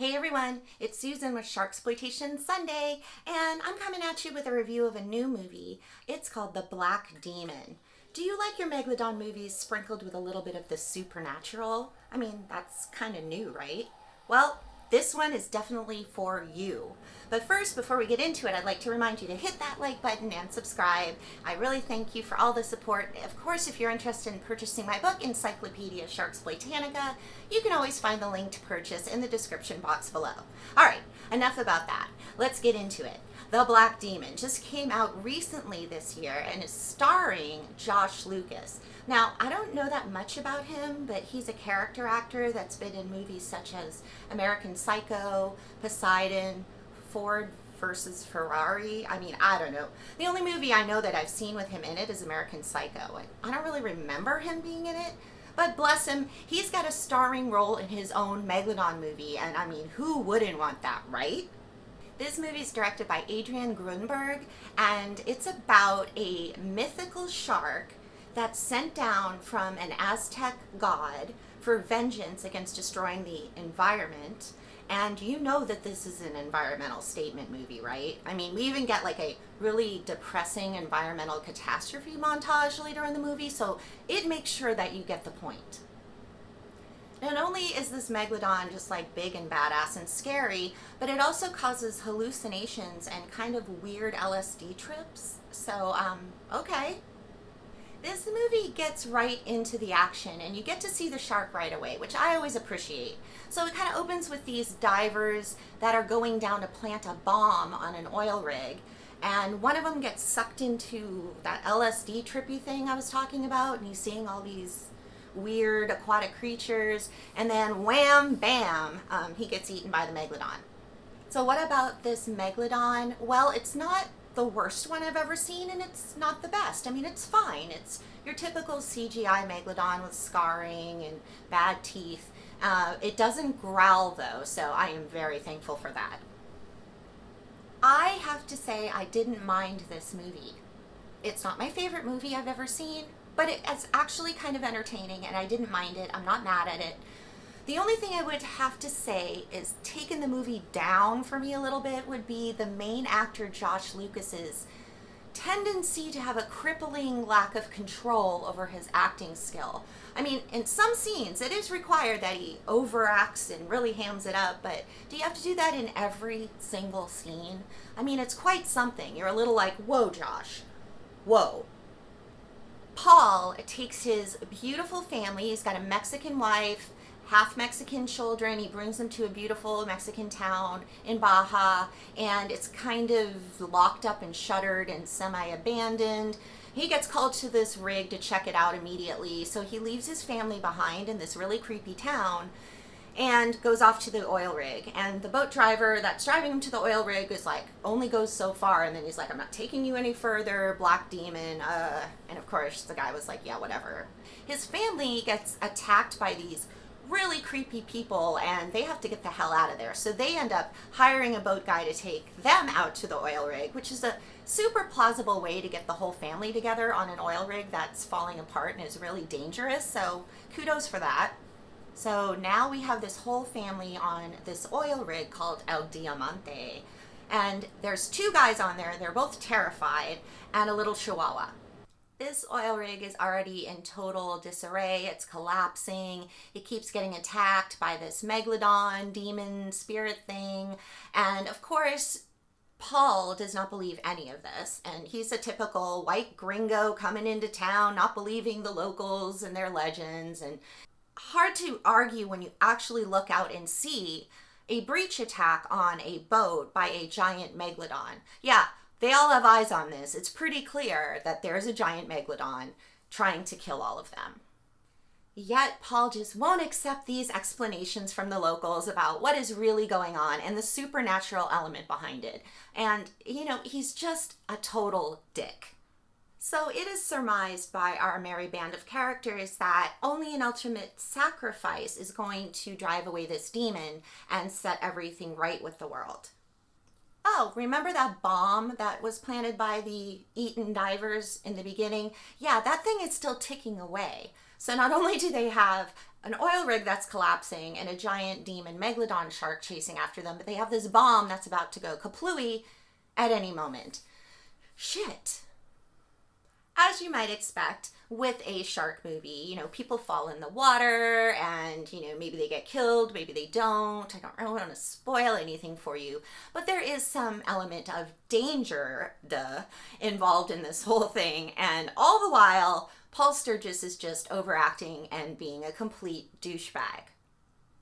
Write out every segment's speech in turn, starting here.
Hey everyone, it's Susan with Sharksploitation Sunday, and I'm coming at you with a review of a new movie. It's called The Black Demon. Do you like your Megalodon movies sprinkled with a little bit of the supernatural? I mean, that's kind of new, right? Well, this one is definitely for you. But first, before we get into it, I'd like to remind you to hit that like button and subscribe. I really thank you for all the support. Of course, if you're interested in purchasing my book, Encyclopedia Sharksploitanica, you can always find the link to purchase in the description box below. All right, enough about that. Let's get into it. The Black Demon just came out recently this year and is starring Josh Lucas. Now, I don't know that much about him, but he's a character actor that's been in movies such as American Psycho, Poseidon, Ford versus Ferrari. I mean, I don't know. The only movie I know that I've seen with him in it is American Psycho. I don't really remember him being in it, but bless him, he's got a starring role in his own Megalodon movie, and I mean, who wouldn't want that, right? This movie is directed by Adrian Grunberg, and it's about a mythical shark that's sent down from an Aztec god for vengeance against destroying the environment. And you know that this is an environmental statement movie, right? I mean, we even get like a really depressing environmental catastrophe montage later in the movie, so it makes sure that you get the point. Not only is this Megalodon just like big and badass and scary, but it also causes hallucinations and kind of weird LSD trips. So, okay. This movie gets right into the action, and you get to see the shark right away, which I always appreciate. So it kind of opens with these divers that are going down to plant a bomb on an oil rig, and one of them gets sucked into that LSD trippy thing I was talking about, and he's seeing all these weird aquatic creatures, and then wham, bam, he gets eaten by the Megalodon. So what about this Megalodon? Well, it's not the worst one I've ever seen, and it's not the best. I mean, it's fine. It's your typical CGI Megalodon with scarring and bad teeth. It doesn't growl though, so I am very thankful for that. I have to say I didn't mind this movie. It's not my favorite movie I've ever seen, but it's actually kind of entertaining, and I didn't mind it. I'm not mad at it. The only thing I would have to say is taking the movie down for me a little bit would be the main actor Josh Lucas's tendency to have a crippling lack of control over his acting skill. I mean, in some scenes it is required that he overacts and really hams it up, but do you have to do that in every single scene? I mean, it's quite something. You're a little like, whoa, Josh, whoa. Paul takes his beautiful family. He's got a Mexican wife, half Mexican children. He brings them to a beautiful Mexican town in Baja, and it's kind of locked up and shuttered and semi-abandoned. He gets called to this rig to check it out immediately, so he leaves his family behind in this really creepy town and goes off to the oil rig. And the boat driver that's driving him to the oil rig is like, only goes so far, and then he's like, I'm not taking you any further, Black Demon. And of course the guy was like, yeah, whatever. His family gets attacked by these really creepy people, and they have to get the hell out of there. So they end up hiring a boat guy to take them out to the oil rig, which is a super plausible way to get the whole family together on an oil rig that's falling apart and is really dangerous. So kudos for that. So now we have this whole family on this oil rig called El Diamante, and there's two guys on there. They're both terrified, and a little chihuahua. This oil rig is already in total disarray. It's collapsing. It keeps getting attacked by this Megalodon demon spirit thing. And of course, Paul does not believe any of this. And he's a typical white gringo coming into town, not believing the locals and their legends. And hard to argue when you actually look out and see a breach attack on a boat by a giant Megalodon. Yeah, they all have eyes on this. It's pretty clear that there's a giant Megalodon trying to kill all of them. Yet Paul just won't accept these explanations from the locals about what is really going on and the supernatural element behind it. And, you know, he's just a total dick. So it is surmised by our merry band of characters that only an ultimate sacrifice is going to drive away this demon and set everything right with the world. Oh, remember that bomb that was planted by the Eaton divers in the beginning? Yeah, that thing is still ticking away. So not only do they have an oil rig that's collapsing and a giant demon megalodon shark chasing after them, but they have this bomb that's about to go kaplooey at any moment. Shit. As you might expect with a shark movie, people fall in the water and, maybe they get killed, maybe they don't. I don't really want to spoil anything for you, but there is some element of danger, involved in this whole thing. And all the while, Paul Sturgis is just overacting and being a complete douchebag.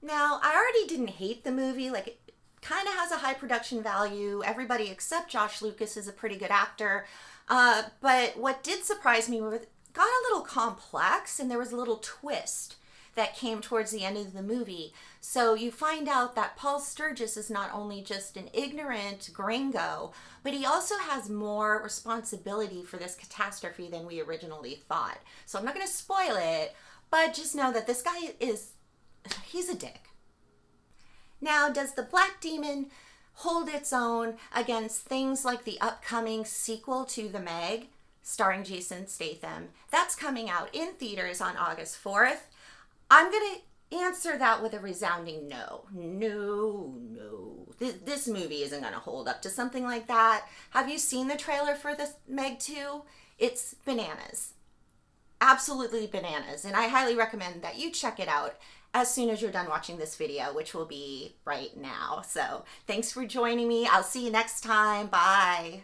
Now, I already didn't hate the movie. It kind of has a high production value. Everybody except Josh Lucas is a pretty good actor. But what did surprise me was it got a little complex, and there was a little twist that came towards the end of the movie. So you find out that Paul Sturgis is not only just an ignorant gringo, but he also has more responsibility for this catastrophe than we originally thought. So I'm not going to spoil it, but just know that this guy he's a dick. Now, does the Black Demon hold its own against things like the upcoming sequel to The Meg, starring Jason Statham? That's coming out in theaters on August 4th. I'm going to answer that with a resounding no. No. This movie isn't going to hold up to something like that. Have you seen the trailer for the Meg 2? It's bananas. Absolutely bananas. And I highly recommend that you check it out as soon as you're done watching this video, which will be right now. So thanks for joining me. I'll see you next time. Bye.